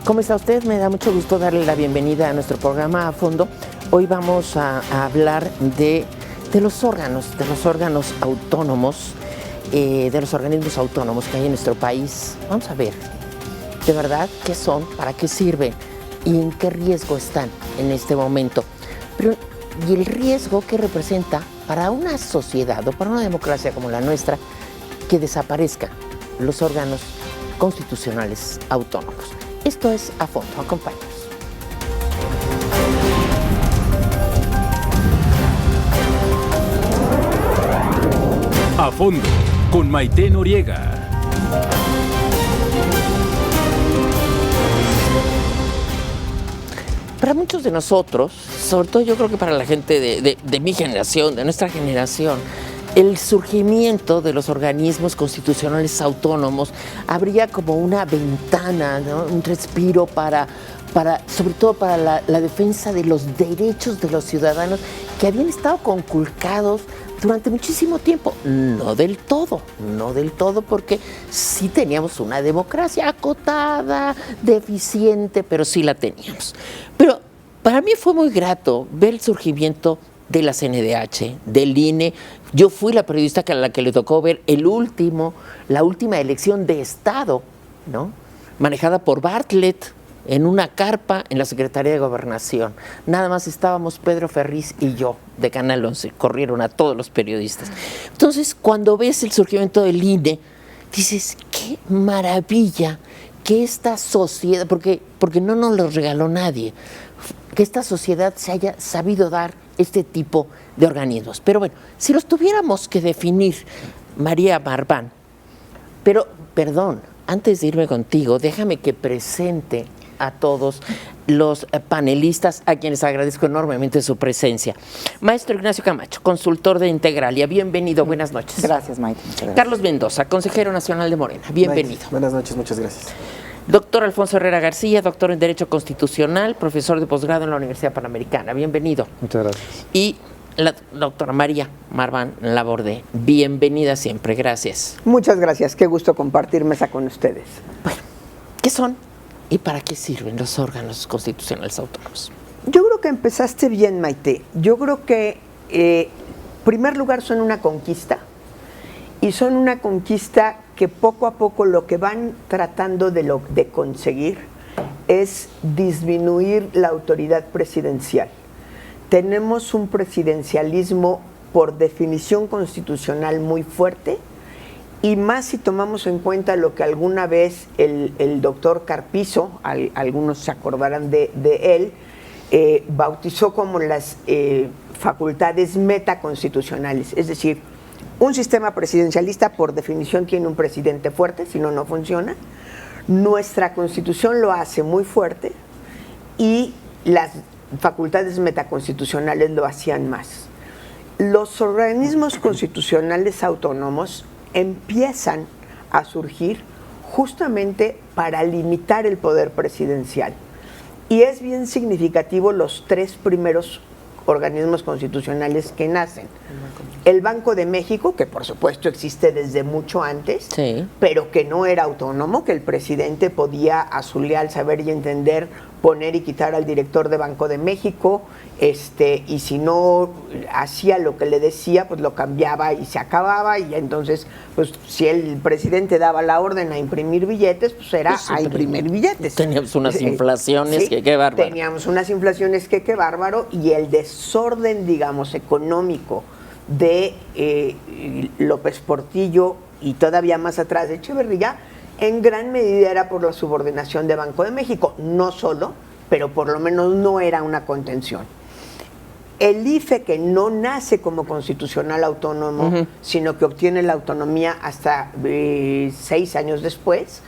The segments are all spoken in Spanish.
¿Cómo está usted? Me da mucho gusto darle la bienvenida a nuestro programa A Fondo. Hoy vamos a hablar de los órganos autónomos, de los organismos autónomos que hay en nuestro país. Vamos a ver, de verdad, qué son, para qué sirven y en qué riesgo están en este momento. Y el riesgo que representa para una sociedad o para una democracia como la nuestra que desaparezcan los órganos constitucionales autónomos. Esto es A Fondo, acompáñanos. A Fondo, con Maite Noriega. Para muchos de nosotros, sobre todo yo creo que para la gente de mi generación, de nuestra generación, el surgimiento de los organismos constitucionales autónomos habría como una ventana, ¿no? Un respiro sobre todo para la defensa de los derechos de los ciudadanos que habían estado conculcados durante muchísimo tiempo. No del todo, porque sí teníamos una democracia acotada, deficiente, pero sí la teníamos. Pero para mí fue muy grato ver el surgimiento de la CNDH, del INE. Yo fui la periodista a la que le tocó ver la última elección de Estado, ¿no? Manejada por Bartlett, en una carpa en la Secretaría de Gobernación. Nada más estábamos Pedro Ferriz y yo, de Canal 11, corrieron a todos los periodistas. Entonces, cuando ves el surgimiento del INE, dices, qué maravilla que esta sociedad, porque no nos lo regaló nadie, que esta sociedad se haya sabido dar este tipo de organismos. Pero bueno, si los tuviéramos que definir, María Marván, perdón, antes de irme contigo, déjame que presente a todos los panelistas, a quienes agradezco enormemente su presencia. Maestro Ignacio Camacho, consultor de Integralia, bienvenido, buenas noches. Gracias, Maite. Carlos Mendoza, consejero nacional de Morena, bienvenido. Maite, buenas noches, muchas gracias. Doctor Alfonso Herrera García, doctor en Derecho Constitucional, profesor de posgrado en la Universidad Panamericana, bienvenido. Muchas gracias. Y la doctora María Marván Laborde, bienvenida siempre, gracias. Muchas gracias, qué gusto compartir mesa con ustedes. Bueno, ¿qué son y para qué sirven los órganos constitucionales autónomos? Yo creo que empezaste bien, Maite. Yo creo que, en primer lugar, son una conquista, y son una conquista que poco a poco lo que van tratando de conseguir es disminuir la autoridad presidencial. Tenemos un presidencialismo por definición constitucional muy fuerte, y más si tomamos en cuenta lo que alguna vez el doctor Carpizo, algunos se acordarán de él, bautizó como las facultades metaconstitucionales, es decir, un sistema presidencialista por definición tiene un presidente fuerte, si no, no funciona. Nuestra Constitución lo hace muy fuerte y las facultades metaconstitucionales lo hacían más. Los organismos constitucionales autónomos empiezan a surgir justamente para limitar el poder presidencial. Y es bien significativo los tres primeros organismos constitucionales que nacen. El Banco de México, que por supuesto existe desde mucho antes, sí, pero que no era autónomo, que el presidente podía a su leal saber y entender poner y quitar al director de Banco de México, y si no hacía lo que le decía, pues lo cambiaba y se acababa, y entonces, pues si el presidente daba la orden a imprimir billetes, pues era pues a imprimir billetes. Teníamos unas inflaciones sí, que qué bárbaro. Teníamos unas inflaciones que qué bárbaro, y el desorden, digamos, económico de López Portillo y todavía más atrás de Echeverría, en gran medida era por la subordinación de Banco de México, no solo, pero por lo menos no era una contención. El IFE, que no nace como constitucional autónomo, sino que obtiene la autonomía hasta 6 años después,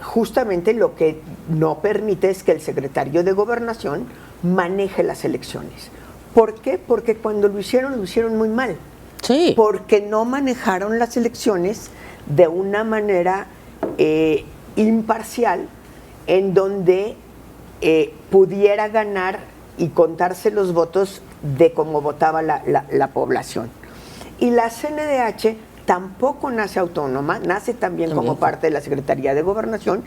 justamente lo que no permite es que el secretario de Gobernación maneje las elecciones. ¿Por qué? Porque cuando lo hicieron muy mal. Sí. Porque no manejaron las elecciones de una manera imparcial, en donde pudiera ganar y contarse los votos de cómo votaba la población. Y la CNDH tampoco nace autónoma, nace también como parte de la Secretaría de Gobernación,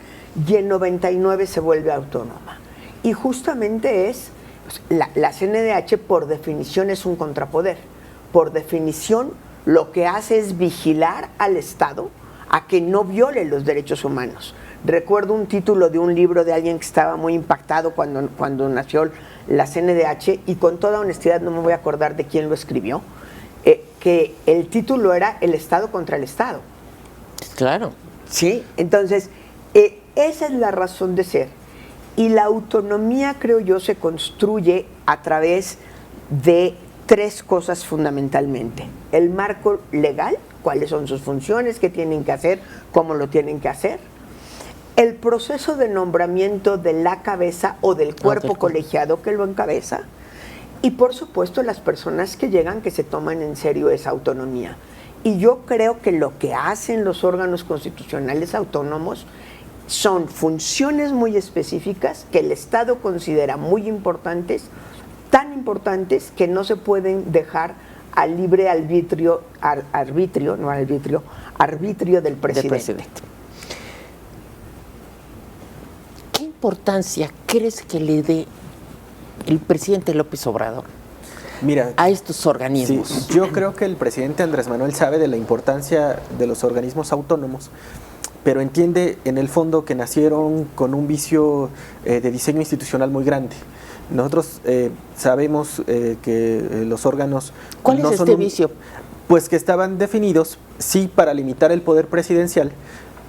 y en 99 se vuelve autónoma. Y justamente es, la CNDH por definición es un contrapoder. Por definición lo que hace es vigilar al Estado a que no viole los derechos humanos. Recuerdo un título de un libro de alguien que estaba muy impactado cuando nació la CNDH, y con toda honestidad no me voy a acordar de quién lo escribió, que el título era El Estado contra el Estado. Claro. Sí, entonces, esa es la razón de ser. Y la autonomía, creo yo, se construye a través de tres cosas fundamentalmente. El marco legal, cuáles son sus funciones, qué tienen que hacer, cómo lo tienen que hacer. El proceso de nombramiento de la cabeza o del cuerpo colegiado que lo encabeza. Y por supuesto las personas que llegan, que se toman en serio esa autonomía. Y yo creo que lo que hacen los órganos constitucionales autónomos son funciones muy específicas que el Estado considera muy importantes, tan importantes que no se pueden dejar al libre arbitrio del presidente. ¿Qué importancia crees que le dé el presidente López Obrador a estos organismos? Sí, yo creo que el presidente Andrés Manuel sabe de la importancia de los organismos autónomos, pero entiende en el fondo que nacieron con un vicio de diseño institucional muy grande. Nosotros sabemos que los órganos... ¿Cuál es este vicio? Pues que estaban definidos, sí, para limitar el poder presidencial,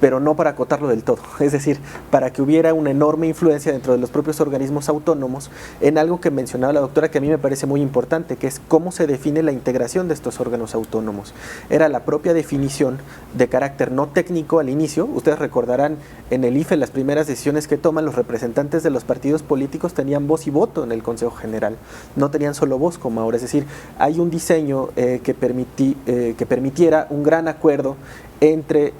pero no para acotarlo del todo. Es decir, para que hubiera una enorme influencia dentro de los propios organismos autónomos en algo que mencionaba la doctora, que a mí me parece muy importante, que es cómo se define la integración de estos órganos autónomos. Era la propia definición de carácter no técnico al inicio. Ustedes recordarán, en el IFE, las primeras decisiones que toman los representantes de los partidos políticos tenían voz y voto en el Consejo General. No tenían solo voz como ahora. Es decir, hay un diseño que permitiera un gran acuerdo entre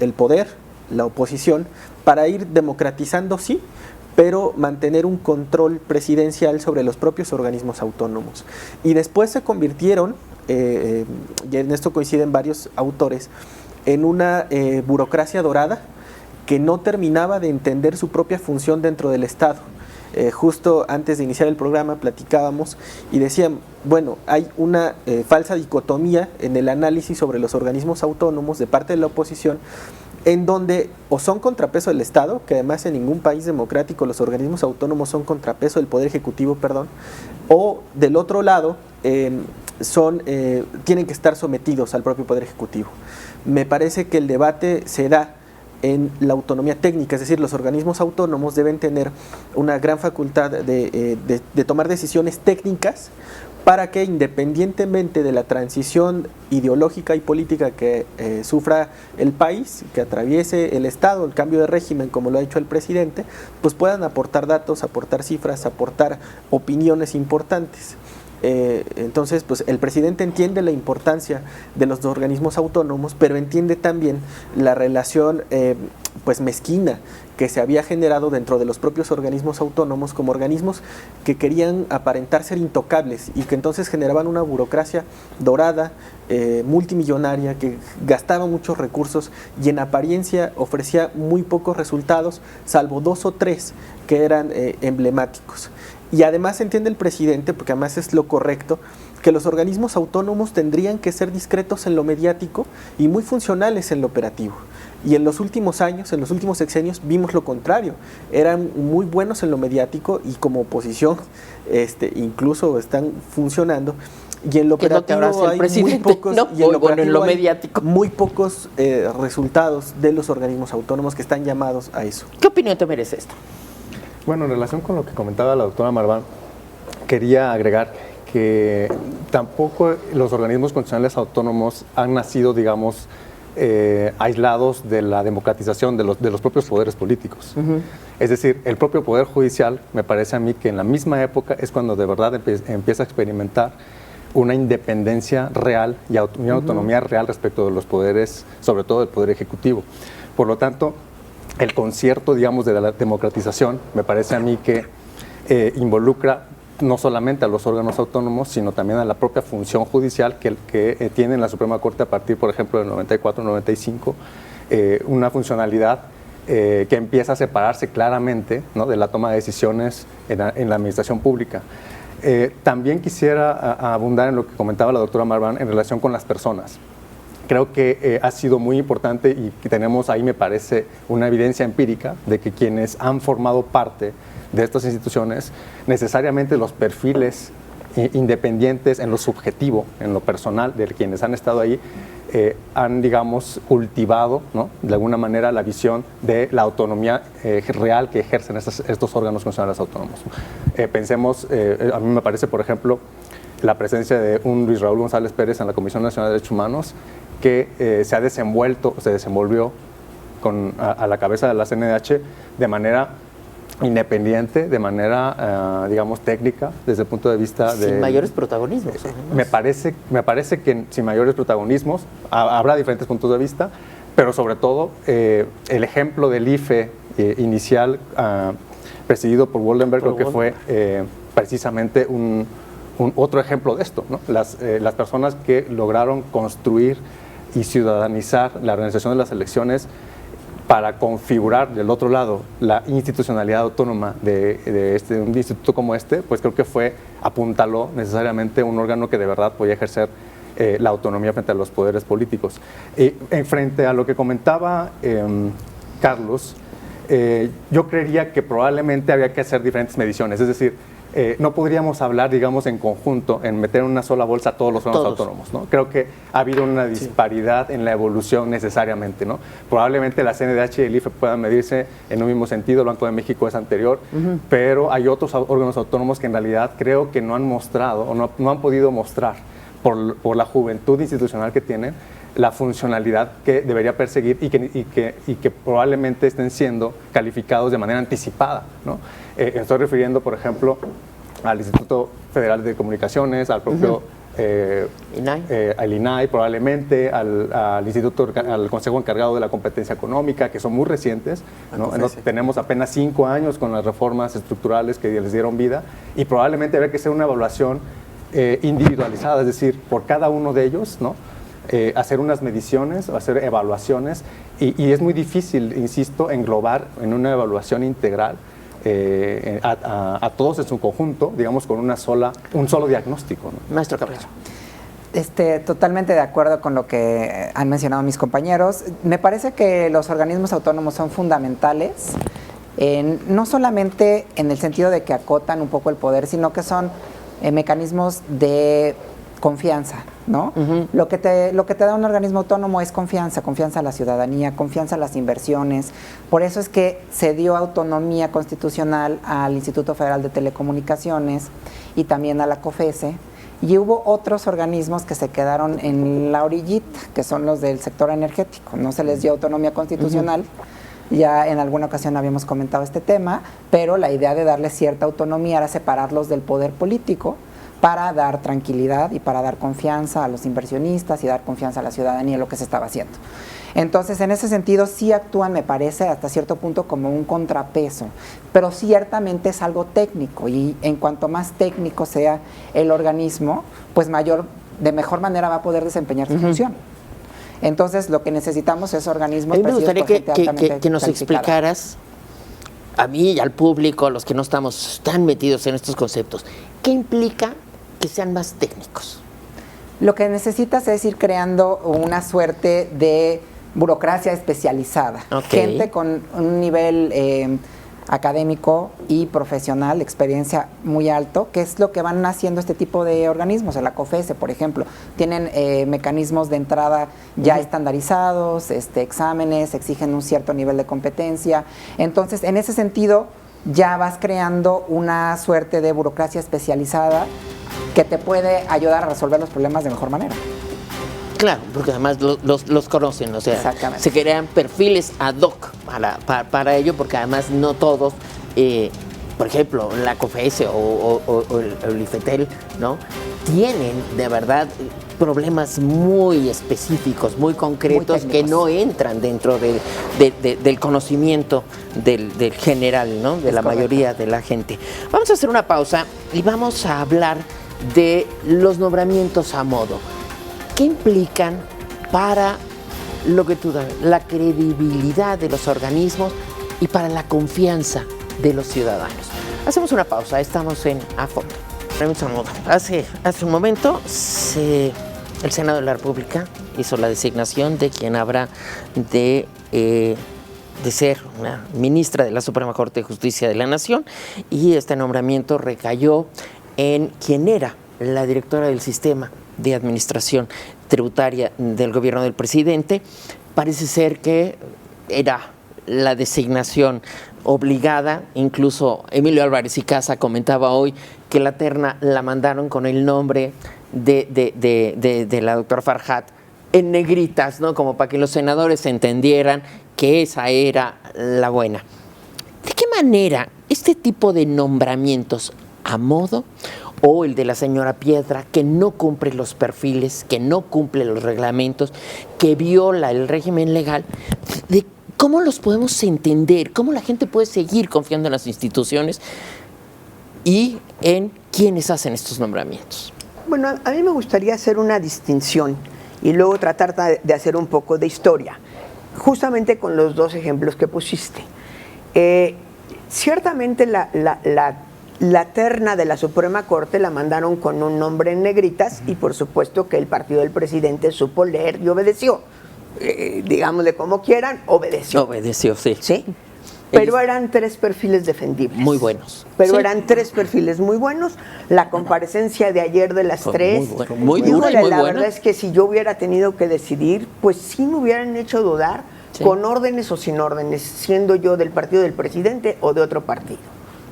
el poder, la oposición, para ir democratizando, sí, pero mantener un control presidencial sobre los propios organismos autónomos. Y después se convirtieron, y en esto coinciden varios autores, en una burocracia dorada que no terminaba de entender su propia función dentro del Estado. Justo antes de iniciar el programa platicábamos y decían, bueno, hay una falsa dicotomía en el análisis sobre los organismos autónomos de parte de la oposición, en donde o son contrapeso del Estado, que además en ningún país democrático los organismos autónomos son contrapeso del Poder Ejecutivo, o del otro lado tienen que estar sometidos al propio Poder Ejecutivo. Me parece que el debate se da en la autonomía técnica, es decir, los organismos autónomos deben tener una gran facultad de tomar decisiones técnicas para que, independientemente de la transición ideológica y política que sufra el país, que atraviese el Estado, el cambio de régimen, como lo ha dicho el presidente, pues puedan aportar datos, aportar cifras, aportar opiniones importantes. Entonces, pues el presidente entiende la importancia de los organismos autónomos, pero entiende también la relación pues mezquina que se había generado dentro de los propios organismos autónomos como organismos que querían aparentar ser intocables y que entonces generaban una burocracia dorada, multimillonaria, que gastaba muchos recursos y en apariencia ofrecía muy pocos resultados, salvo 2 o 3 que eran emblemáticos. Y además entiende el presidente, porque además es lo correcto, que los organismos autónomos tendrían que ser discretos en lo mediático y muy funcionales en lo operativo. Y en los últimos años, en los últimos sexenios, vimos lo contrario. Eran muy buenos en lo mediático y como oposición incluso están funcionando. Y en lo operativo hay muy pocos, ¿no? Y en lo mediático muy pocos resultados de los organismos autónomos que están llamados a eso. ¿Qué opinión te merece esto? Bueno, en relación con lo que comentaba la doctora Marván, quería agregar que tampoco los organismos constitucionales autónomos han nacido, digamos, aislados de la democratización de los propios poderes políticos. Es decir, el propio Poder Judicial, me parece a mí que en la misma época es cuando de verdad empieza a experimentar una independencia real y una autonomía real respecto de los poderes, sobre todo del Poder Ejecutivo. Por lo tanto, el concierto, digamos, de la democratización, me parece a mí que involucra no solamente a los órganos autónomos, sino también a la propia función judicial que tiene la Suprema Corte a partir, por ejemplo, del 94-95, una funcionalidad que empieza a separarse claramente, ¿no?, de la toma de decisiones en la administración pública. También quisiera abundar en lo que comentaba la doctora Marván en relación con las personas. Creo que ha sido muy importante y que tenemos ahí, me parece, una evidencia empírica de que quienes han formado parte de estas instituciones, necesariamente los perfiles independientes en lo subjetivo, en lo personal, de quienes han estado ahí, han, digamos, cultivado, ¿no?, de alguna manera la visión de la autonomía real que ejercen estos órganos constitucionales autónomos. Pensemos, a mí me parece, por ejemplo, la presencia de un Luis Raúl González Pérez en la Comisión Nacional de Derechos Humanos, que se desenvolvió a la cabeza de la CNDH de manera independiente, de manera, digamos, técnica, desde el punto de vista de... Sin mayores protagonismos. Me parece que sin mayores protagonismos habrá diferentes puntos de vista, pero sobre todo el ejemplo del IFE inicial, presidido por Woldenberg, creo que fue precisamente otro ejemplo de esto, ¿no? Las personas que lograron construir y ciudadanizar la organización de las elecciones para configurar del otro lado la institucionalidad autónoma de un instituto como este, pues creo que apuntaló necesariamente un órgano que de verdad podía ejercer la autonomía frente a los poderes políticos. Frente a lo que comentaba Carlos, yo creería que probablemente había que hacer diferentes mediciones, es decir, no podríamos hablar, digamos, en conjunto, en meter en una sola bolsa a todos los órganos autónomos, ¿no? Creo que ha habido una disparidad en la evolución necesariamente, ¿no? Probablemente la CNDH y el IFE puedan medirse en un mismo sentido, el Banco de México es anterior, pero hay otros órganos autónomos que en realidad creo que no han mostrado o no han podido mostrar por la juventud institucional que tienen la funcionalidad que debería perseguir y que probablemente estén siendo calificados de manera anticipada, ¿no? Estoy refiriendo, por ejemplo, al Instituto Federal de Comunicaciones, al propio al INAI, probablemente al Consejo Encargado de la Competencia Económica, que son muy recientes, ¿no? Tenemos apenas 5 años con las reformas estructurales que les dieron vida, y probablemente habría que hacer una evaluación individualizada, es decir, por cada uno de ellos, ¿no? Hacer unas mediciones, hacer evaluaciones, y es muy difícil, insisto, englobar en una evaluación integral a todos en su conjunto, digamos, con un solo diagnóstico, ¿no? Maestro Cabrera. Totalmente de acuerdo con lo que han mencionado mis compañeros. Me parece que los organismos autónomos son fundamentales, no solamente en el sentido de que acotan un poco el poder, sino que son mecanismos de confianza, ¿no? Lo que te da un organismo autónomo es confianza a la ciudadanía, confianza a las inversiones. Por eso es que se dio autonomía constitucional al Instituto Federal de Telecomunicaciones y también a la COFESE, y hubo otros organismos que se quedaron en la orillita, que son los del sector energético. No se les dio autonomía constitucional. Ya en alguna ocasión habíamos comentado este tema, pero la idea de darle cierta autonomía era separarlos del poder político para dar tranquilidad y para dar confianza a los inversionistas y dar confianza a la ciudadanía en lo que se estaba haciendo. Entonces, en ese sentido, sí actúan, me parece, hasta cierto punto como un contrapeso, pero ciertamente es algo técnico, y en cuanto más técnico sea el organismo, pues de mejor manera va a poder desempeñar su función. Entonces, lo que necesitamos es organismos... A mí me gustaría que nos calificada. explicaras, a mí y al público, a los que no estamos tan metidos en estos conceptos, ¿qué implica que sean más técnicos? Lo que necesitas es ir creando una suerte de burocracia especializada. Gente con un nivel académico y profesional, experiencia muy alto, que es lo que van haciendo este tipo de organismos. La COFESE, por ejemplo, tienen mecanismos de entrada ya estandarizados, exámenes, exigen un cierto nivel de competencia. Entonces, en ese sentido, ya vas creando una suerte de burocracia especializada que te puede ayudar a resolver los problemas de mejor manera. Claro, porque además los conocen, o sea, se crean perfiles ad hoc para ello, porque además no todos por ejemplo, la COFESE o el IFETEL, ¿no? Tienen de verdad problemas muy específicos, muy concretos, que no entran dentro del conocimiento del general, ¿no? De la mayoría de la gente. Vamos a hacer una pausa y vamos a hablar de los nombramientos a modo. ¿Qué implican para lo que tú das, la credibilidad de los organismos y para la confianza de los ciudadanos? Hacemos una pausa, estamos en A Fondo. Hace un momento el Senado de la República hizo la designación de quien habrá de ser una ministra de la Suprema Corte de Justicia de la Nación, y este nombramiento recayó en quien era la directora del Sistema de Administración Tributaria del gobierno del presidente. Parece ser que era la designación obligada. Incluso Emilio Álvarez y Casa comentaba hoy que la terna la mandaron con el nombre de la doctora Farhat en negritas, ¿no? Como para que los senadores entendieran que esa era la buena. ¿De qué manera este tipo de nombramientos a modo, o el de la señora Piedra, que no cumple los perfiles, que no cumple los reglamentos, que viola el régimen legal, de cómo los podemos entender, cómo la gente puede seguir confiando en las instituciones y en quienes hacen estos nombramientos? Bueno, a mí me gustaría hacer una distinción y luego tratar de hacer un poco de historia, justamente con los dos ejemplos que pusiste. Ciertamente la terna de la Suprema Corte la mandaron con un nombre en negritas y por supuesto que el partido del presidente supo leer y obedeció. Digámosle como quieran, obedeció. Obedeció, sí. ¿Sí? Pero eran 3 perfiles defendibles. Muy buenos. Pero sí. Eran 3 perfiles muy buenos. La comparecencia de ayer de las 3. Muy dura y muy la buena. verdad es que si yo hubiera tenido que decidir, pues sí me hubieran hecho dudar, sí, con órdenes o sin órdenes, siendo yo del partido del presidente o de otro partido.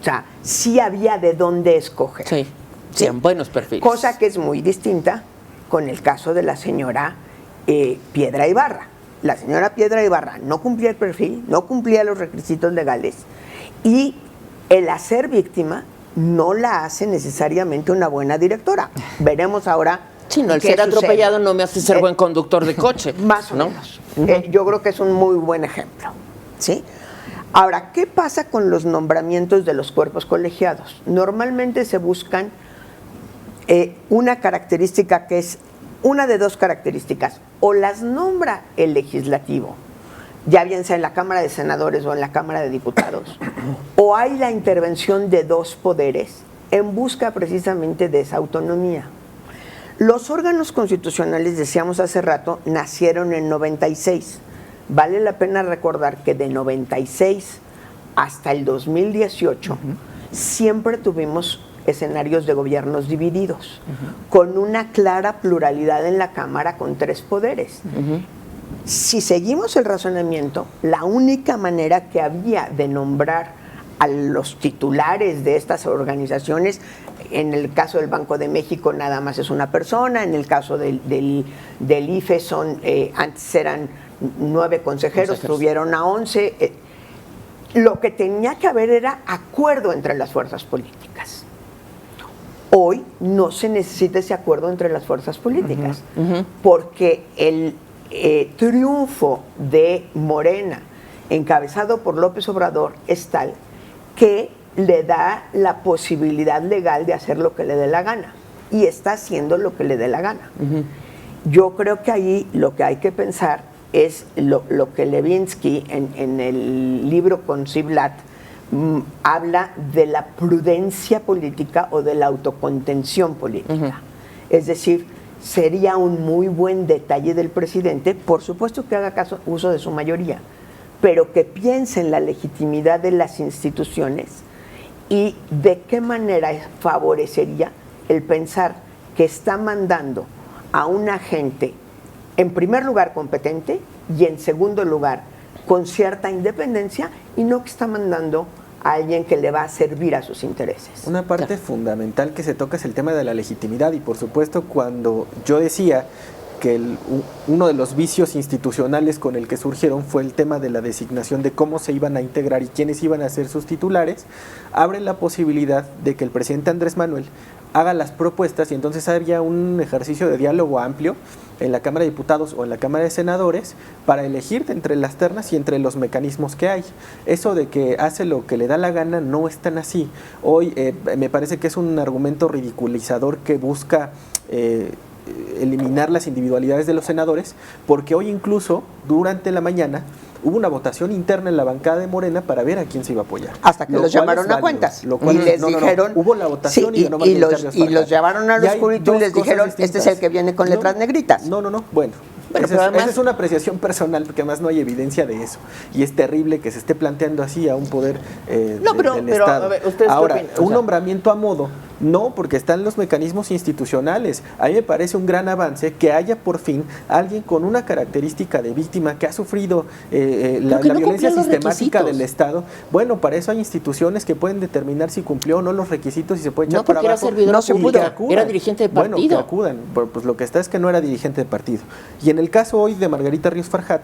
O sea, sí había de dónde escoger. Sí, sí, buenos perfiles. Cosa que es muy distinta con el caso de la señora Piedra Ibarra. La señora Piedra Ibarra no cumplía el perfil, no cumplía los requisitos legales, y el hacer víctima no la hace necesariamente una buena directora. Veremos ahora. Sí, no, el ser atropellado no me hace ser buen conductor de coche. Más o menos. Yo creo que es un muy buen ejemplo. ¿Sí? Ahora, ¿qué pasa con los nombramientos de los cuerpos colegiados? Normalmente se buscan una característica que es una de 2 características. O las nombra el legislativo, ya bien sea en la Cámara de Senadores o en la Cámara de Diputados, o hay la intervención de 2 poderes en busca precisamente de esa autonomía. Los órganos constitucionales, decíamos hace rato, nacieron en 96. Vale la pena recordar que de 96 hasta el 2018 siempre tuvimos escenarios de gobiernos divididos, con una clara pluralidad en la Cámara con 3 poderes. Si seguimos el razonamiento, la única manera que había de nombrar a los titulares de estas organizaciones, en el caso del Banco de México nada más es una persona, en el caso del IFE antes eran 9 consejeros, subieron a 11. Lo que tenía que haber era acuerdo entre las fuerzas políticas. Hoy no se necesita ese acuerdo entre las fuerzas políticas, porque el triunfo de Morena, encabezado por López Obrador, es tal que le da la posibilidad legal de hacer lo que le dé la gana, y está haciendo lo que le dé la gana. Yo creo que ahí lo que hay que pensar es lo que Levinsky en el libro con Ziblatt habla de la prudencia política o de la autocontención política. Es decir, sería un muy buen detalle del presidente, por supuesto que haga uso de su mayoría, pero que piense en la legitimidad de las instituciones y de qué manera favorecería el pensar que está mandando a una gente, en primer lugar, competente, y en segundo lugar, con cierta independencia, y no que está mandando a alguien que le va a servir a sus intereses. Una parte fundamental que se toca es el tema de la legitimidad, y por supuesto cuando yo decía que uno de los vicios institucionales con el que surgieron fue el tema de la designación de cómo se iban a integrar y quiénes iban a ser sus titulares, abre la posibilidad de que el presidente Andrés Manuel haga las propuestas y entonces había un ejercicio de diálogo amplio en la Cámara de Diputados o en la Cámara de Senadores para elegir entre las ternas y entre los mecanismos que hay. Eso de que hace lo que le da la gana no es tan así. Hoy me parece que es un argumento ridiculizador que busca eliminar las individualidades de los senadores, porque hoy incluso durante la mañana hubo una votación interna en la bancada de Morena para ver a quién se iba a apoyar. Hasta que los llamaron a cuentas. Y les dijeron... Hubo la votación sí, y los llevaron al oscurito y les dijeron, este es el que viene con letras negritas. No. Bueno, esa es una apreciación personal, porque además no hay evidencia de eso. Y es terrible que se esté planteando así a un poder del Estado. A ver, ahora, un nombramiento a modo, no, porque están los mecanismos institucionales. A mí me parece un gran avance que haya por fin alguien con una característica de víctima que ha sufrido la violencia sistemática del Estado. Bueno, para eso hay instituciones que pueden determinar si cumplió o no los requisitos y se puede echar para abajo. No se pudo, era dirigente de partido. Bueno, que acudan. Pues lo que está es que no era dirigente de partido. Y en el caso hoy de Margarita Ríos Farjat,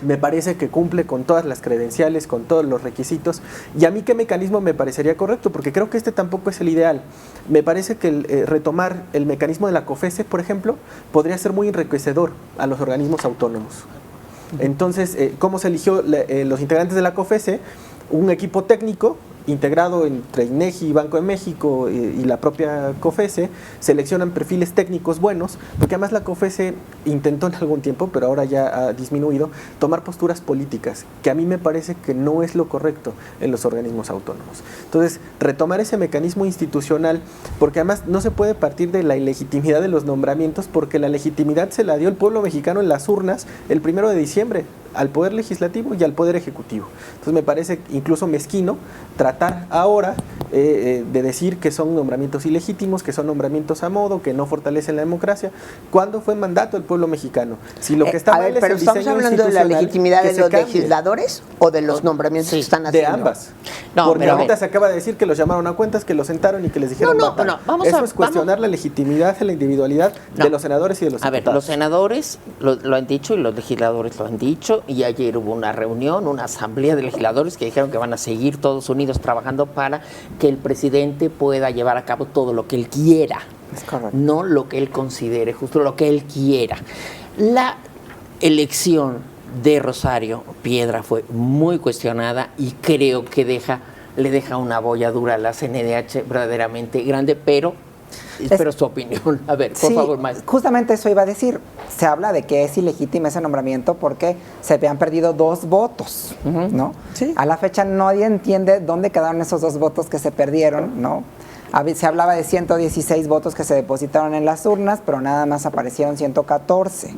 me parece que cumple con todas las credenciales, con todos los requisitos. ¿Y a mí qué mecanismo me parecería correcto? Porque creo que este tampoco es el ideal. Me parece que retomar el mecanismo de la COFESE, por ejemplo, podría ser muy enriquecedor a los organismos autónomos. Entonces, ¿cómo se eligió los integrantes de la COFESE? Un equipo técnico integrado entre INEGI y Banco de México y la propia COFESE, seleccionan perfiles técnicos buenos, porque además la COFESE intentó en algún tiempo, pero ahora ya ha disminuido, tomar posturas políticas, que a mí me parece que no es lo correcto en los organismos autónomos. Entonces, retomar ese mecanismo institucional, porque además no se puede partir de la ilegitimidad de los nombramientos, porque la legitimidad se la dio el pueblo mexicano en las urnas el 1 de diciembre, al Poder Legislativo y al Poder Ejecutivo. Entonces me parece incluso mezquino tratar ahora de decir que son nombramientos ilegítimos, que son nombramientos a modo, que no fortalecen la democracia. ¿Cuándo fue mandato del pueblo mexicano? Si lo que está mal es pero el ¿estamos diseño hablando de la legitimidad de los cambie. legisladores o de los nombramientos que están haciendo? De ambas. No, porque pero ahorita se acaba de decir que los llamaron a cuentas, que los sentaron y que les dijeron eso es cuestionar la legitimidad y la individualidad de los senadores y de los diputados. A ver, los senadores lo han dicho y los legisladores lo han dicho, y ayer hubo una reunión, una asamblea de legisladores que dijeron que van a seguir todos unidos trabajando para que el presidente pueda llevar a cabo todo lo que él quiera, no lo que él considere justo, lo que él quiera. La elección de Rosario Piedra fue muy cuestionada y creo que le deja una bolladura a la CNDH verdaderamente grande, pero espero su opinión. A ver, por favor, maestro. Justamente eso iba a decir. Se habla de que es ilegítimo ese nombramiento porque se habían perdido 2 votos, ¿no? Sí. A la fecha nadie entiende dónde quedaron esos 2 votos que se perdieron, ¿no? Se hablaba de 116 votos que se depositaron en las urnas, pero nada más aparecieron 114.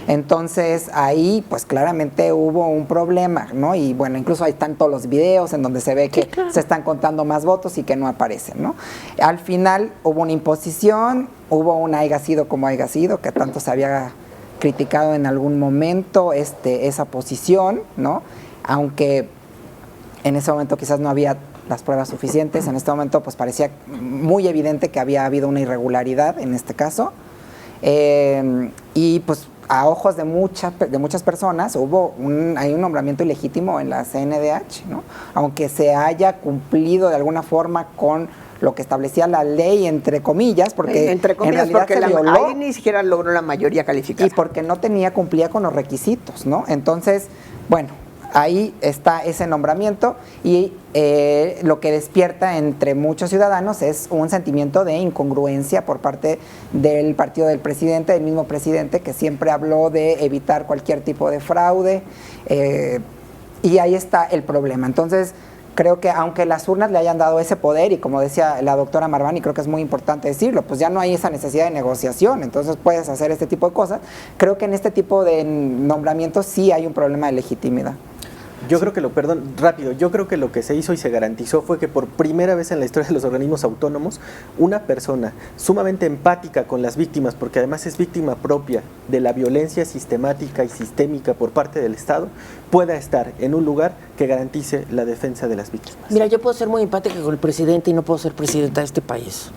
Entonces ahí pues claramente hubo un problema, ¿no? Y bueno, incluso ahí están todos los videos en donde se ve que se están contando más votos y que no aparecen, ¿no? Al final hubo una imposición, hubo un haya sido como haya sido, que tanto se había criticado en algún momento esa posición, ¿no? Aunque en ese momento quizás no había las pruebas suficientes, en este momento pues parecía muy evidente que había habido una irregularidad en este caso, y pues a ojos de muchas personas hay un nombramiento ilegítimo en la CNDH, ¿no? Aunque se haya cumplido de alguna forma con lo que establecía la ley, entre comillas, porque entre comillas, porque ahí ni siquiera logró la mayoría calificada. Y porque no cumplía con los requisitos, ¿no? Entonces, bueno, ahí está ese nombramiento y lo que despierta entre muchos ciudadanos es un sentimiento de incongruencia por parte del partido del presidente, del mismo presidente que siempre habló de evitar cualquier tipo de fraude, y ahí está el problema. Entonces, creo que aunque las urnas le hayan dado ese poder, y como decía la doctora Marván, y creo que es muy importante decirlo, pues ya no hay esa necesidad de negociación, entonces puedes hacer este tipo de cosas. Creo que en este tipo de nombramientos sí hay un problema de legitimidad. Yo creo que yo creo que lo que se hizo y se garantizó fue que por primera vez en la historia de los organismos autónomos, una persona sumamente empática con las víctimas, porque además es víctima propia de la violencia sistemática y sistémica por parte del Estado, pueda estar en un lugar que garantice la defensa de las víctimas. Mira, yo puedo ser muy empática con el presidente y no puedo ser presidenta de este país.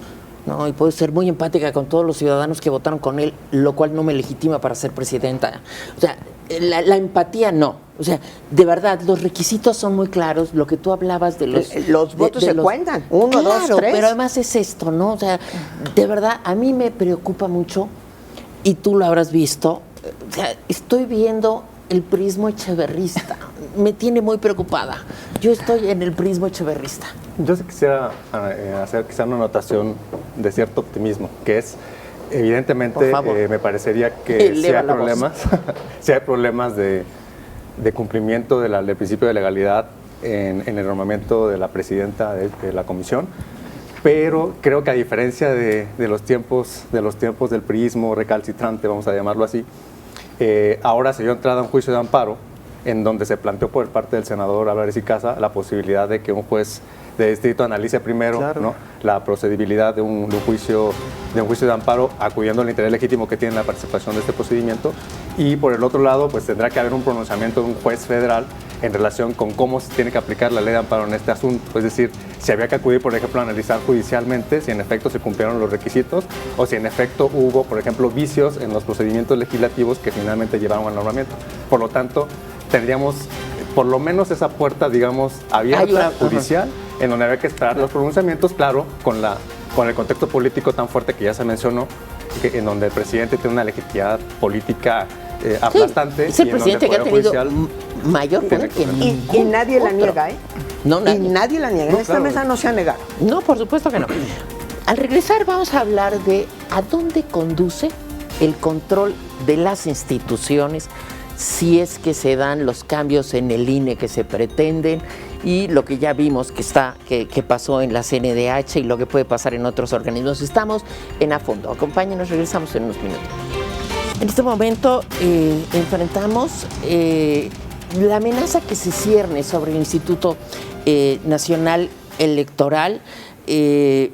¿no? Y puedo ser muy empática con todos los ciudadanos que votaron con él, lo cual no me legitima para ser presidenta. O sea, la empatía no. O sea, de verdad, los requisitos son muy claros. Lo que tú hablabas de los votos se cuentan. 1, 2, 3. Pero además es esto, ¿no? O sea, de verdad, a mí me preocupa mucho, y tú lo habrás visto. O sea, estoy viendo el prismo echeverrista. Me tiene muy preocupada. Yo estoy en el prismo echeverrista. Yo sí quisiera hacer quizá una anotación de cierto optimismo, que es, evidentemente, me parecería que si hay problemas, si hay problemas de cumplimiento del principio de legalidad en el nombramiento de la presidenta de la comisión, pero creo que a diferencia de los tiempos del priismo recalcitrante, vamos a llamarlo así, ahora se dio entrada a un juicio de amparo en donde se planteó por parte del senador Álvarez y Casa la posibilidad de que un juez de distrito analice primero, claro, ¿no?, la procedibilidad de un juicio de amparo, acudiendo al interés legítimo que tiene la participación de este procedimiento, y por el otro lado pues tendrá que haber un pronunciamiento de un juez federal en relación con cómo se tiene que aplicar la ley de amparo en este asunto. Es decir, si había que acudir, por ejemplo, a analizar judicialmente si en efecto se cumplieron los requisitos o si en efecto hubo, por ejemplo, vicios en los procedimientos legislativos que finalmente llevaron al nombramiento. Por lo tanto, tendríamos por lo menos esa puerta, digamos, abierta, judicial, en donde había que esperar los pronunciamientos, claro, con el contexto político tan fuerte que ya se mencionó, en donde el presidente tiene una legitimidad política aplastante. Es el presidente que ha tenido mayor poder que y nadie la niega, ¿eh? No, nadie. Y nadie la niega. En esta mesa no se ha negado. No, por supuesto que no. Al regresar vamos a hablar de a dónde conduce el control de las instituciones si es que se dan los cambios en el INE que se pretenden, y lo que ya vimos que pasó en la CNDH y lo que puede pasar en otros organismos. Estamos en A Fondo. Acompáñenos, regresamos en unos minutos. En este momento enfrentamos la amenaza que se cierne sobre el Instituto Nacional Electoral, el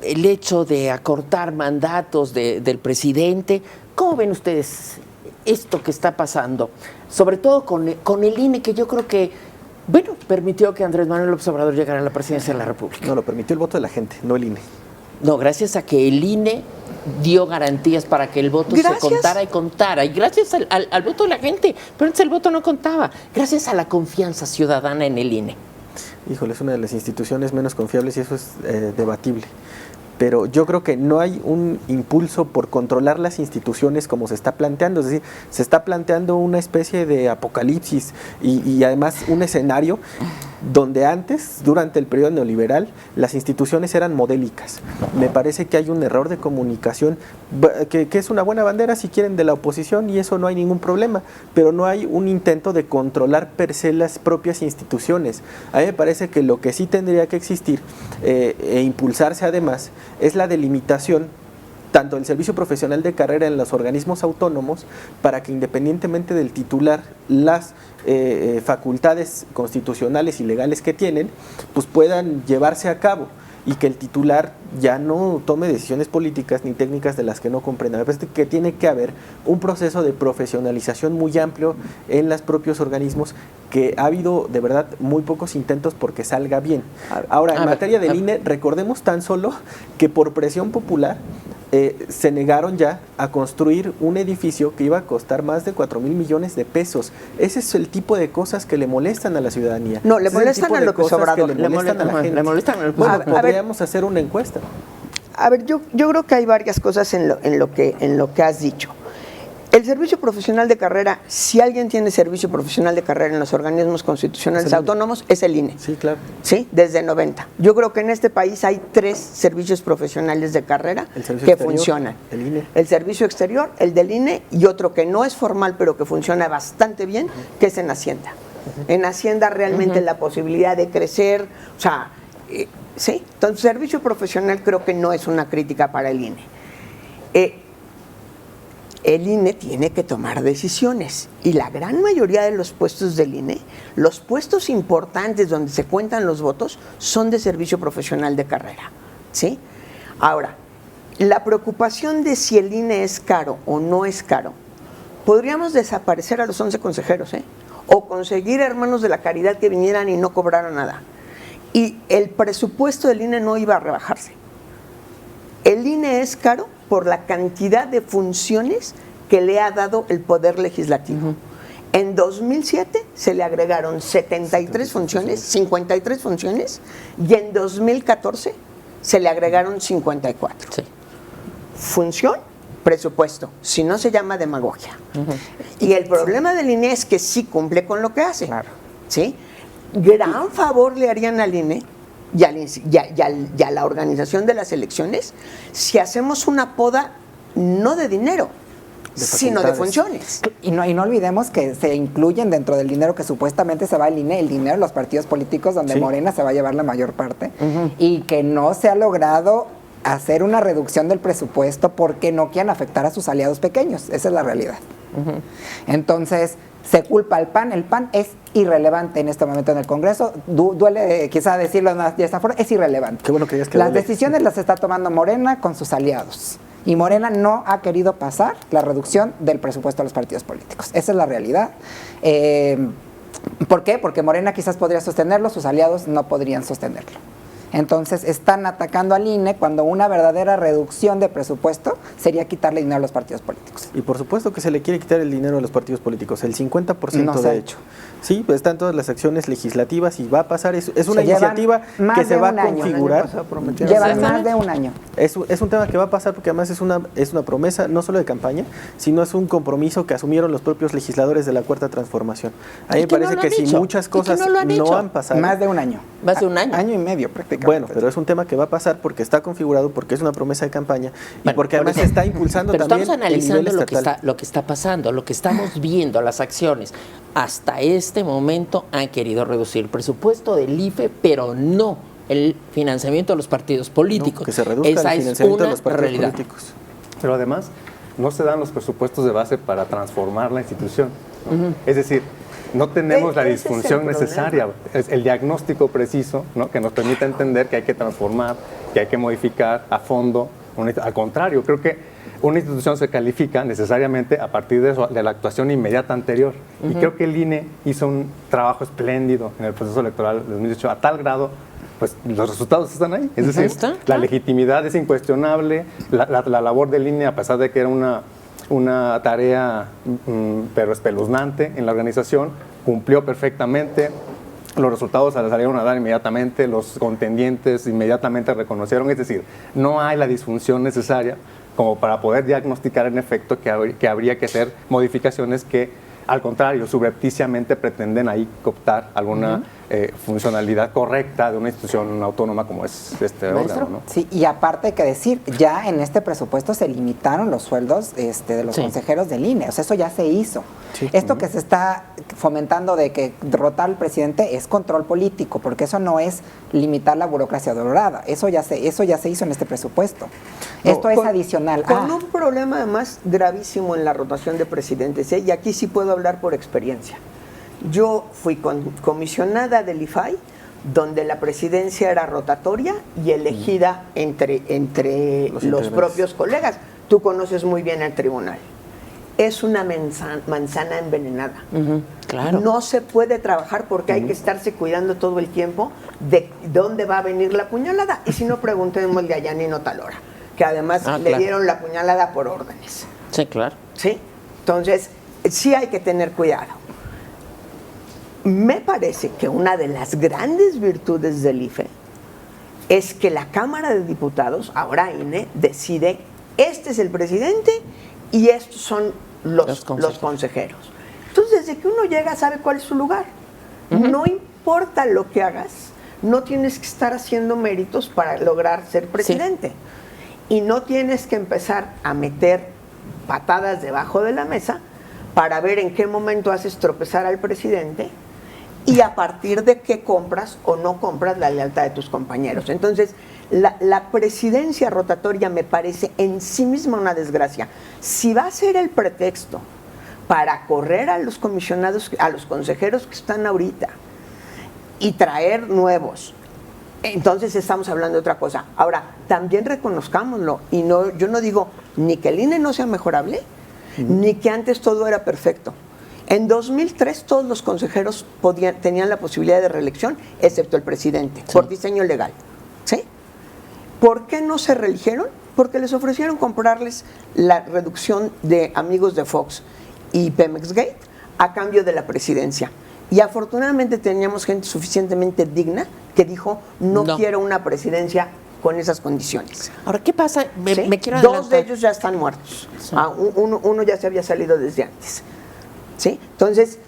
hecho de acortar mandatos del presidente. ¿Cómo ven ustedes esto que está pasando? Sobre todo con el INE, que yo creo que, bueno, permitió que Andrés Manuel López Obrador llegara a la presidencia de la República. No, lo permitió el voto de la gente, no el INE. No, gracias a que el INE dio garantías para que el voto se contara y contara. Y gracias al voto de la gente. Pero antes el voto no contaba. Gracias a la confianza ciudadana en el INE. Híjole, es una de las instituciones menos confiables y eso es debatible. Pero yo creo que no hay un impulso por controlar las instituciones como se está planteando. Es decir, se está planteando una especie de apocalipsis y además un escenario donde antes, durante el periodo neoliberal, las instituciones eran modélicas. Me parece que hay un error de comunicación, que es una buena bandera si quieren de la oposición, y eso no hay ningún problema, pero no hay un intento de controlar per se las propias instituciones. A mí me parece que lo que sí tendría que existir e impulsarse además es la delimitación tanto del servicio profesional de carrera en los organismos autónomos, para que independientemente del titular, las facultades constitucionales y legales que tienen, pues puedan llevarse a cabo, y que el titular ya no tome decisiones políticas ni técnicas de las que no comprenda. Me parece que tiene que haber un proceso de profesionalización muy amplio en los propios organismos, que ha habido de verdad muy pocos intentos porque salga bien. Ahora, en materia del INE, recordemos tan solo que por presión popular se negaron ya a construir un edificio que iba a costar más de 4,000 millones de pesos. Ese es el tipo de cosas que le molestan a la ciudadanía. No, le molestan a López Obrador. Le molestan a la gente. Le molestan al pueblo. Bueno, podríamos hacer una encuesta. A ver, yo creo que hay varias cosas en lo que has dicho. El servicio profesional de carrera, si alguien tiene servicio profesional de carrera en los organismos constitucionales autónomos, es el INE. Sí, claro. Sí, desde 90. Yo creo que en este país hay 3 servicios profesionales de carrera que funcionan. El INE. El servicio exterior, el del INE, y otro que no es formal, pero que funciona bastante bien, que es en Hacienda. En Hacienda realmente la posibilidad de crecer, o sea, sí. Entonces, servicio profesional creo que no es una crítica para el INE. El INE tiene que tomar decisiones, y la gran mayoría de los puestos del INE, los puestos importantes donde se cuentan los votos, son de servicio profesional de carrera, ¿sí? Ahora, la preocupación de si el INE es caro o no es caro, podríamos desaparecer a los 11 consejeros, o conseguir hermanos de la caridad que vinieran y no cobraran nada, y el presupuesto del INE no iba a rebajarse. El INE es caro por la cantidad de funciones que le ha dado el Poder Legislativo. En 2007 se le agregaron 73 funciones, 53 funciones, y en 2014 se le agregaron 54. Sí. Función, presupuesto, si no se llama demagogia. Y el problema del INE es que sí cumple con lo que hace. Claro. ¿Sí? Gran favor le harían al INE y a la organización de las elecciones si hacemos una poda no de dinero, sino de funciones. Y no olvidemos que se incluyen dentro del dinero que supuestamente se va al INE, el dinero de los partidos políticos donde Sí. Morena se va a llevar la mayor parte, y que no se ha logrado hacer una reducción del presupuesto porque no quieren afectar a sus aliados pequeños. Esa es la realidad. Entonces, se culpa al PAN. El PAN es irrelevante en este momento en el Congreso. Duele quizá decirlo de esta forma, es irrelevante. Qué bueno que digas que las duele. decisiones las está tomando Morena con sus aliados. Y Morena no ha querido pasar la reducción del presupuesto a los partidos políticos. Esa es la realidad. ¿Por qué? Porque Morena quizás podría sostenerlo, sus aliados no podrían sostenerlo. Entonces están atacando al INE cuando una verdadera reducción de presupuesto sería quitarle dinero a los partidos políticos. Y por supuesto que se le quiere quitar el dinero a los partidos políticos, el 50% No se ha de hecho. hecho. Sí, pues están todas las acciones legislativas y va a pasar, es una Se llevan iniciativa más que se de va un a año. configurar. El año pasado prometieron. Llevan Exactamente. más de un año. Es un tema que va a pasar porque además es una promesa no solo de campaña, sino es un compromiso que asumieron los propios legisladores de la Cuarta Transformación. A mí Y me que no parece lo que han si hecho. muchas Y que cosas no lo han hecho. han pasado. Más de un año. Más de un año. Año y medio prácticamente. Bueno, pero es un tema que va a pasar porque está configurado, porque es una promesa de campaña y Bueno, porque por además eso. se está impulsando Pero también estamos el nivel analizando estatal. lo que está pasando, lo que estamos viendo, las acciones. Hasta este momento han querido reducir el presupuesto del IFE, pero no el financiamiento de los partidos políticos. No, que se reduzca Esa el es financiamiento de una los partidos realidad. políticos. Pero además, no se dan los presupuestos de base para transformar la institución, ¿no? Es decir, no tenemos la Ese es el disfunción problema. necesaria, es el diagnóstico preciso, ¿no? Que nos permita entender que hay que transformar, que hay que modificar a fondo. Al contrario, creo que una institución se califica necesariamente a partir de la actuación inmediata anterior. Y creo que el INE hizo un trabajo espléndido en el proceso electoral de 2018 a tal grado, pues los resultados están ahí. Es decir, Está, la claro. legitimidad es incuestionable, la labor del INE, a pesar de que era una tarea pero espeluznante en la organización, cumplió perfectamente. Los resultados se les salieron a dar inmediatamente, los contendientes inmediatamente reconocieron, es decir, no hay la disfunción necesaria como para poder diagnosticar en efecto que habría que hacer modificaciones que, al contrario, subrepticiamente pretenden ahí cooptar alguna funcionalidad correcta de una institución autónoma como es este órgano, ¿no? Sí, y aparte hay que decir, ya en este presupuesto se limitaron los sueldos de los Sí. consejeros del INE, o sea, eso ya se hizo. Sí. Esto que se está fomentando de que derrotar al presidente es control político, porque eso no es limitar la burocracia dorada, eso ya se hizo en este presupuesto. Esto es Con- adicional. Con un problema además gravísimo en la rotación de presidentes, ¿eh? Y aquí sí puedo hablar por experiencia. Yo fui comisionada del IFAI, donde la presidencia era rotatoria y elegida entre Los los integrantes. propios colegas. Tú conoces muy bien el tribunal. Es una manzana envenenada. Claro. No se puede trabajar porque hay que estarse cuidando todo el tiempo de dónde va a venir la puñalada. Y si no, preguntémosle a Yanino Talora, que además le Claro. dieron la puñalada por órdenes. Sí, claro. ¿Sí? Entonces, sí hay que tener cuidado. Me parece que una de las grandes virtudes del IFE es que la Cámara de Diputados, ahora INE, decide, este es el presidente y estos son los consejeros. Entonces, desde que uno llega sabe cuál es su lugar. No importa lo que hagas, no tienes que estar haciendo méritos para lograr ser presidente. Y no tienes que empezar a meter patadas debajo de la mesa para ver en qué momento haces tropezar al presidente y a partir de qué compras o no compras la lealtad de tus compañeros. Entonces, la presidencia rotatoria me parece en sí misma una desgracia. Si va a ser el pretexto para correr a los comisionados, a los consejeros que están ahorita y traer nuevos, entonces estamos hablando de otra cosa. Ahora, también reconozcámoslo, y yo no digo ni que el INE no sea mejorable, ni que antes todo era perfecto. En 2003 todos los consejeros tenían la posibilidad de reelección, excepto el presidente, por diseño legal. ¿Sí? ¿Por qué no se reeligieron? Porque les ofrecieron comprarles la reducción de amigos de Fox y Pemex Gate a cambio de la presidencia. Y afortunadamente teníamos gente suficientemente digna que dijo, no quiero una presidencia con esas condiciones. Ahora, ¿qué pasa? ¿Sí? Me quiero adelantar. Dos de ellos ya están muertos. Sí. Uno ya se había salido desde antes. ¿Sí? Entonces,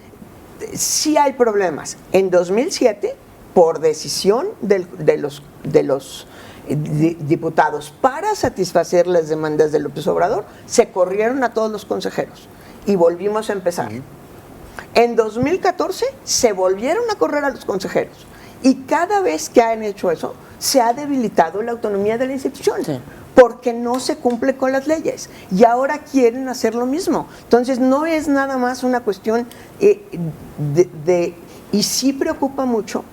sí hay problemas. En 2007, por decisión de los diputados para satisfacer las demandas de López Obrador, se corrieron a todos los consejeros y volvimos a empezar. En 2014 se volvieron a correr a los consejeros y cada vez que han hecho eso se ha debilitado la autonomía de la institución. Sí. Porque no se cumple con las leyes y ahora quieren hacer lo mismo. Entonces no es nada más una cuestión y sí preocupa mucho.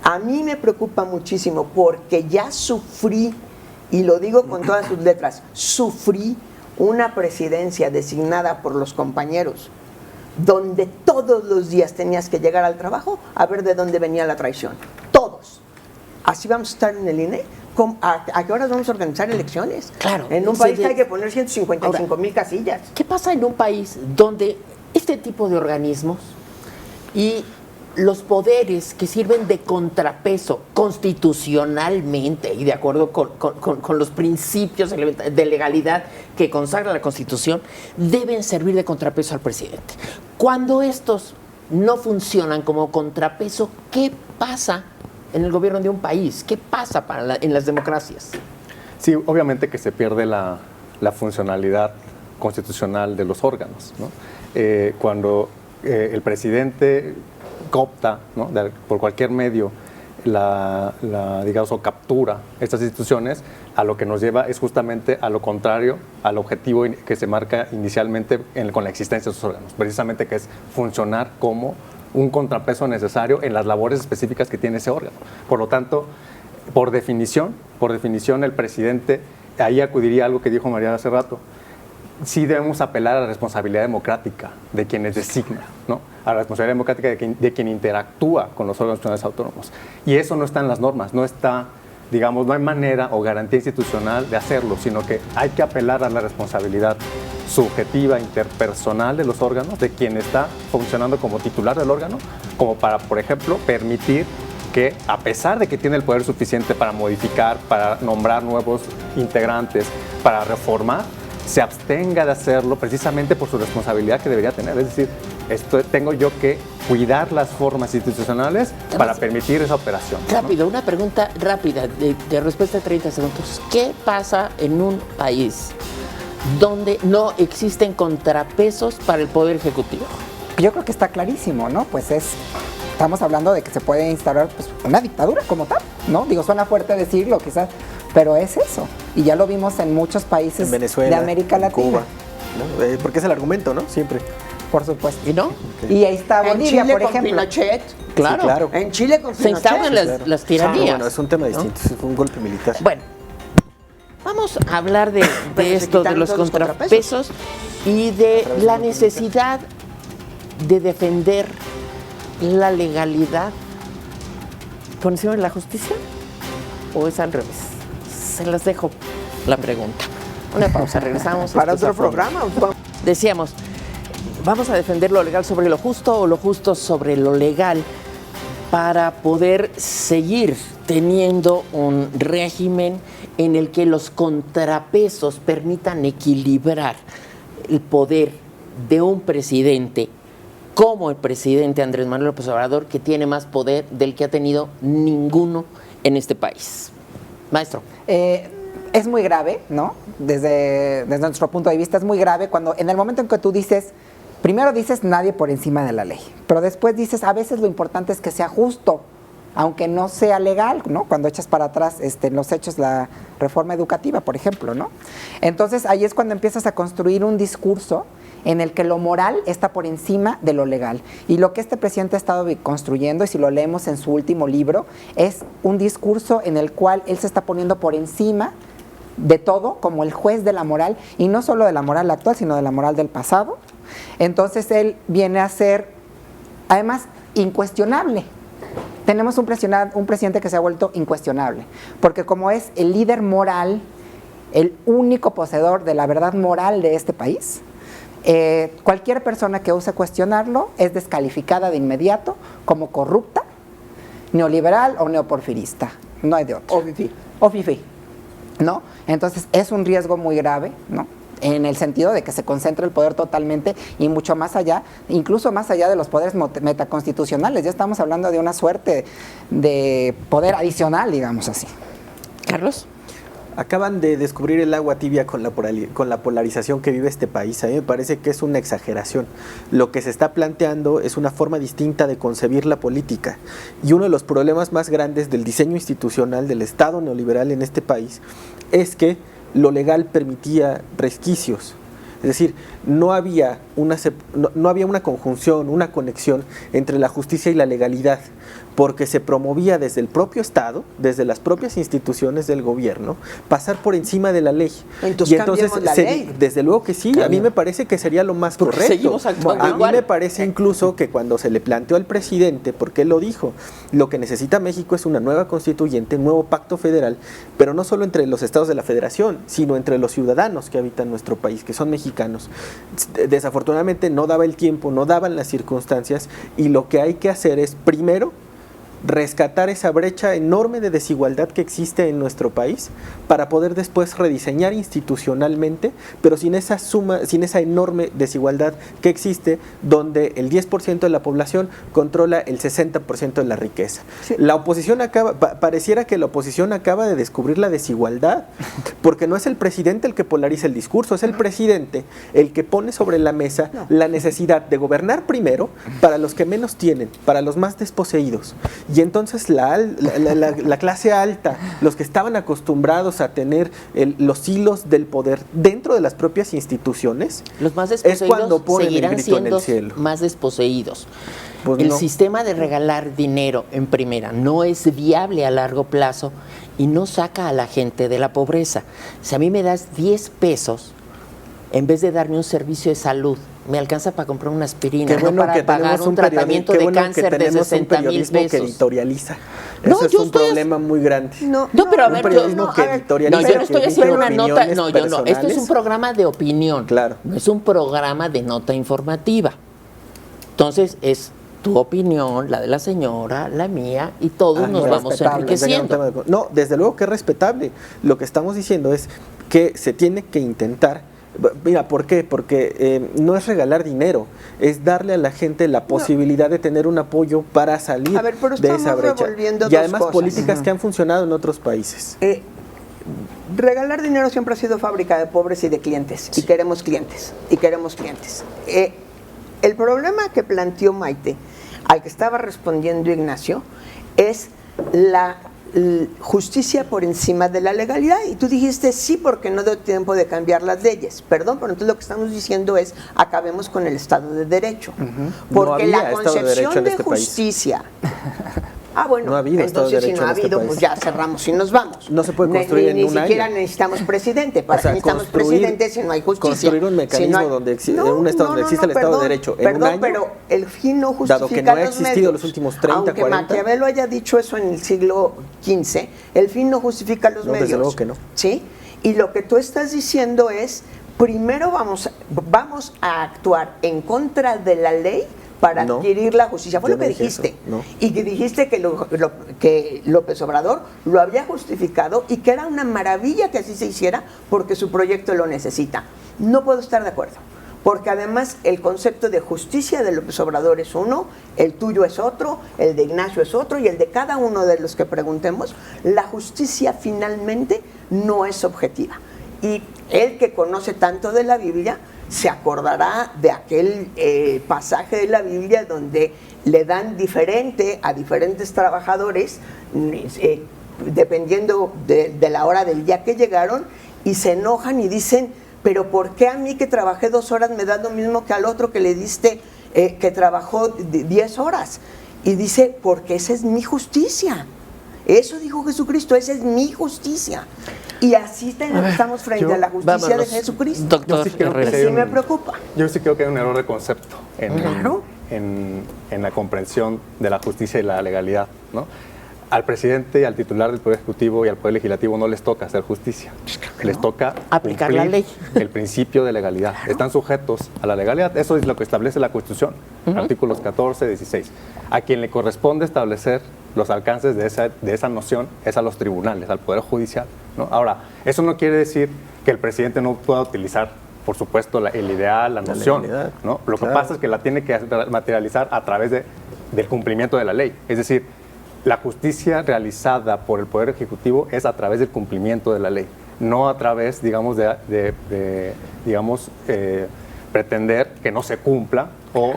A mí me preocupa muchísimo porque ya sufrí, y lo digo con todas sus letras, sufrí una presidencia designada por los compañeros donde todos los días tenías que llegar al trabajo a ver de dónde venía la traición. Todos. Así vamos a estar en el INE. ¿A qué horas vamos a organizar elecciones? Claro. En un país hay que poner 155,000 casillas. ¿Qué pasa en un país donde este tipo de organismos y los poderes que sirven de contrapeso constitucionalmente y de acuerdo con los principios de legalidad que consagra la Constitución, deben servir de contrapeso al presidente? Cuando estos no funcionan como contrapeso, ¿qué pasa en el gobierno de un país? ¿Qué pasa en las democracias? Sí, obviamente que se pierde la funcionalidad constitucional de los órganos, ¿no? Cuando el presidente coopta, ¿no?, por cualquier medio digamos, o captura estas instituciones, a lo que nos lleva es justamente a lo contrario al objetivo que se marca inicialmente con la existencia de esos órganos, precisamente que es funcionar como un contrapeso necesario en las labores específicas que tiene ese órgano. Por lo tanto, por definición el presidente, ahí acudiría a algo que dijo María hace rato, sí debemos apelar a la responsabilidad democrática de quienes designan, ¿no?, a la responsabilidad democrática de quien interactúa con los órganos nacionales autónomos. Y eso no está en las normas, no está, digamos, no hay manera o garantía institucional de hacerlo, sino que hay que apelar a la responsabilidad subjetiva, interpersonal de los órganos, de quien está funcionando como titular del órgano, como para, por ejemplo, permitir que, a pesar de que tiene el poder suficiente para modificar, para nombrar nuevos integrantes, para reformar, se abstenga de hacerlo precisamente por su responsabilidad que debería tener. Es decir, tengo yo que cuidar las formas institucionales para permitir esa operación. Rápido, ¿no? Una pregunta rápida, de respuesta de 30 segundos. ¿Qué pasa en un país donde no existen contrapesos para el Poder Ejecutivo? Yo creo que está clarísimo, ¿no? Pues estamos hablando de que se puede instaurar pues, una dictadura como tal, ¿no? Digo, suena fuerte decirlo quizás, pero es eso. Y ya lo vimos en muchos países En Venezuela, de América Latina. Cuba, ¿no? Porque es el argumento, ¿no? Siempre. Por supuesto. ¿Y no? Y ahí está En Bolivia, Chile por con ejemplo. Pinochet. Claro. Sí, claro. En Chile con Se Pinochet. instauran las tiranías. Bueno, es un tema distinto, fue un golpe militar. Bueno, vamos a hablar de Pero se esto, de quitaron los todos los contrapesos y de través de la la necesidad de defender la legalidad por encima de la justicia, o es al revés. Se las dejo la pregunta. Una pausa, regresamos. Para Esto es otro A Fondo. programa. Decíamos, vamos a defender lo legal sobre lo justo o lo justo sobre lo legal para poder seguir teniendo un régimen en el que los contrapesos permitan equilibrar el poder de un presidente como el presidente Andrés Manuel López Obrador, que tiene más poder del que ha tenido ninguno en este país. Maestro. Es muy grave, ¿no? Desde nuestro punto de vista es muy grave cuando en el momento en que tú dices, primero dices nadie por encima de la ley, pero después dices a veces lo importante es que sea justo, aunque no sea legal, ¿no? Cuando echas para atrás en los hechos la reforma educativa, por ejemplo, ¿no? Entonces ahí es cuando empiezas a construir un discurso en el que lo moral está por encima de lo legal. Y lo que este presidente ha estado construyendo, y si lo leemos en su último libro, es un discurso en el cual él se está poniendo por encima de todo como el juez de la moral, y no solo de la moral actual, sino de la moral del pasado. Entonces él viene a ser, además, incuestionable. Tenemos un presidente que se ha vuelto incuestionable, porque como es el líder moral el único poseedor de la verdad moral de este país, cualquier persona que ose cuestionarlo es descalificada de inmediato como corrupta, neoliberal o neoporfirista. No hay de otro. O fifí, ¿no? Entonces es un riesgo muy grave, ¿no? En el sentido de que se concentra el poder totalmente y mucho más allá, incluso más allá de los poderes metaconstitucionales. Ya estamos hablando de una suerte de poder adicional, digamos así. Carlos. Acaban de descubrir el agua tibia con la polarización que vive este país. A mí me parece que es una exageración. Lo que se está planteando es una forma distinta de concebir la política. Y uno de los problemas más grandes del diseño institucional del Estado neoliberal en este país es que lo legal permitía resquicios. Es decir, no había una conjunción, una conexión entre la justicia y la legalidad, porque se promovía desde el propio Estado, desde las propias instituciones del gobierno, pasar por encima de la ley. Entonces la ley. Desde luego que sí, a mí me parece que sería lo más correcto. Seguimos actuando a igual. mí me parece incluso que cuando se le planteó al presidente, porque él lo dijo, lo que necesita México es una nueva constituyente, un nuevo pacto federal, pero no solo entre los estados de la federación, sino entre los ciudadanos que habitan nuestro país, que son mexicanos. Desafortunadamente no daba el tiempo, no daban las circunstancias, y lo que hay que hacer es, primero, rescatar esa brecha enorme de desigualdad que existe en nuestro país para poder después rediseñar institucionalmente, pero sin esa enorme desigualdad que existe, donde el 10% de la población controla el 60% de la riqueza. Sí. La oposición pareciera que la oposición acaba de descubrir la desigualdad, porque no es el presidente el que polariza el discurso, es el presidente el que pone sobre la mesa la necesidad de gobernar primero para los que menos tienen, para los más desposeídos. Y entonces la clase alta, los que estaban acostumbrados a tener los hilos del poder dentro de las propias instituciones, los más desposeídos es cuando ponen seguirán el grito en siendo el cielo. Más desposeídos. Pues el no. sistema de regalar dinero en primera no es viable a largo plazo y no saca a la gente de la pobreza. Si a mí me das 10 pesos, en vez de darme un servicio de salud, me alcanza para comprar una aspirina, qué bueno no para pagar un tratamiento de cáncer de 60,000 pesos. Que editorializa. No, Eso es un problema muy grande. No, pero a ver, un periodismo que editorializa. No, yo no estoy haciendo una nota. No, yo no. personales. Esto es un programa de opinión. Claro. No es un programa de nota informativa. Entonces, es tu opinión, la de la señora, la mía, y todos nos vamos enriqueciendo. No, desde luego que es respetable. Lo que estamos diciendo es que se tiene que intentar. Mira, ¿por qué? Porque no es regalar dinero, es darle a la gente la posibilidad de tener un apoyo para salir de esa brecha. Y además políticas que han funcionado en otros países. Regalar dinero siempre ha sido fábrica de pobres y de clientes, y queremos clientes, el problema que planteó Maite, al que estaba respondiendo Ignacio, es la justicia por encima de la legalidad, y tú dijiste sí porque no dio tiempo de cambiar las leyes. Perdón, pero entonces lo que estamos diciendo es acabemos con el Estado de Derecho, porque no la concepción de justicia bueno, no ha habido entonces si no ha habido, pues ya cerramos y nos vamos. No se puede construir en un año. Ni siquiera necesitamos presidente. ¿Para qué necesitamos presidente si no hay justicia? Construir un mecanismo donde un Estado donde existe el Estado de Derecho en un año, pero el fin no justifica dado que no ha existido medios. Los últimos 30, Aunque 40. Maquiavelo haya dicho eso en el siglo XV, el fin no justifica los medios. Desde luego que no. ¿Sí? Y lo que tú estás diciendo es, primero vamos a actuar en contra de la ley para adquirir la justicia. Fue lo que dijiste. Y que dijiste que que López Obrador lo había justificado y que era una maravilla que así se hiciera porque su proyecto lo necesita. No puedo estar de acuerdo, porque además el concepto de justicia de López Obrador es uno, el tuyo es otro, el de Ignacio es otro, y el de cada uno de los que preguntemos. La justicia finalmente no es objetiva. Y él, que conoce tanto de la Biblia, se acordará de aquel pasaje de la Biblia donde le dan diferente a diferentes trabajadores, dependiendo de la hora del día que llegaron, y se enojan y dicen, pero ¿por qué a mí que trabajé 2 horas me da lo mismo que al otro que le diste que trabajó 10 horas? Y dice, porque esa es mi justicia. Eso dijo Jesucristo, esa es mi justicia. Y así estamos frente a la justicia de Jesucristo. Doctor, sí me preocupa. Yo sí creo que hay un error de concepto en la comprensión de la justicia y la legalidad, ¿no? al presidente y al titular del Poder Ejecutivo y al Poder Legislativo no les toca hacer justicia. Les toca aplicar cumplir la ley. el principio de legalidad. Están sujetos a la legalidad. Eso es lo que establece la Constitución, artículos 14, 16. A quien le corresponde establecer los alcances de esa noción es a los tribunales, al Poder Judicial, ¿no? Ahora, eso no quiere decir que el presidente no pueda utilizar, por supuesto, el ideal, la noción, ¿no? Lo que pasa es que la tiene que materializar a través del cumplimiento de la ley. Es decir, la justicia realizada por el Poder Ejecutivo es a través del cumplimiento de la ley, no a través, digamos, pretender que no se cumpla o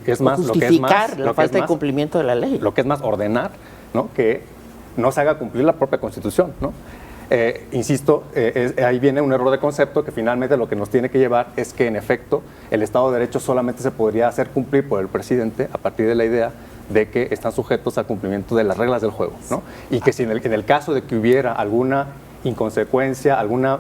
es más o justificar la falta de cumplimiento de la ley. Lo que es más ordenar, ¿no? Que no se haga cumplir la propia Constitución, ¿no? Insisto, ahí viene un error de concepto que finalmente lo que nos tiene que llevar es que en efecto el Estado de Derecho solamente se podría hacer cumplir por el presidente a partir de la idea de que están sujetos al cumplimiento de las reglas del juego, ¿no? Y que si en el caso de que hubiera alguna inconsecuencia, alguna,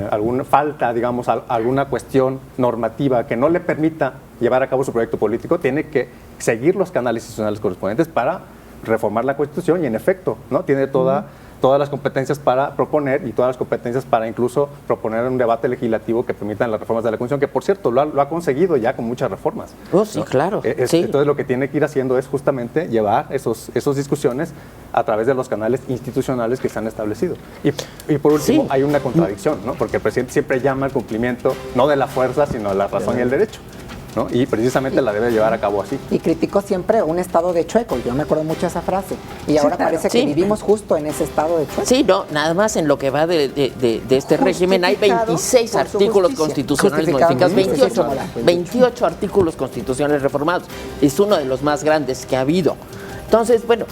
alguna falta, digamos, alguna cuestión normativa que no le permita llevar a cabo su proyecto político, tiene que seguir los canales institucionales correspondientes para reformar la Constitución y en efecto, ¿no? Tiene todas las competencias para proponer y todas las competencias para incluso proponer un debate legislativo que permitan las reformas de la Constitución, que por cierto lo ha conseguido ya con muchas reformas. Oh, sí, ¿no? Claro. Sí. Entonces lo que tiene que ir haciendo es justamente llevar esas discusiones a través de los canales institucionales que se han establecido. Y por último, hay una contradicción, ¿no? Porque el presidente siempre llama al cumplimiento no de la fuerza, sino de la razón y el derecho, ¿no? Y precisamente la debe llevar a cabo así. Y criticó siempre un estado de chueco, yo me acuerdo mucho de esa frase. Y ahora parece que vivimos justo en ese estado de chueco. Sí, no, nada más en lo que va de este régimen hay 26 artículos constitucionales modificados, 28 artículos constitucionales reformados. Es uno de los más grandes que ha habido. Entonces, bueno,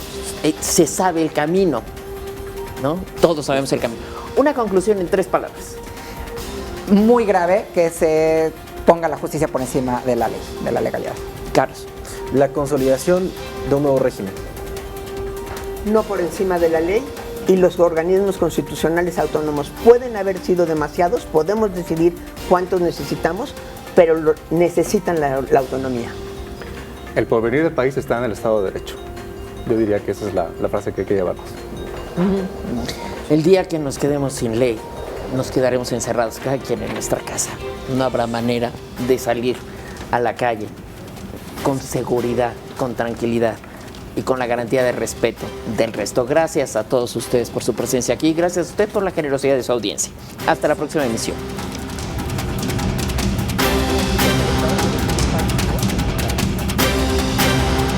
se sabe el camino, ¿no? Todos sabemos el camino. Una conclusión en 3 palabras. Muy grave que se ponga la justicia por encima de la ley, de la legalidad. Carlos. La consolidación de un nuevo régimen. No por encima de la ley, y los organismos constitucionales autónomos pueden haber sido demasiados, podemos decidir cuántos necesitamos, pero necesitan la autonomía. El porvenir del país está en el Estado de Derecho. Yo diría que esa es la frase que hay que llevarnos. El día que nos quedemos sin ley, nos quedaremos encerrados cada quien en nuestra casa. No habrá manera de salir a la calle con seguridad, con tranquilidad y con la garantía de respeto del resto. Gracias a todos ustedes por su presencia aquí. Gracias a usted por la generosidad de su audiencia. Hasta la próxima emisión.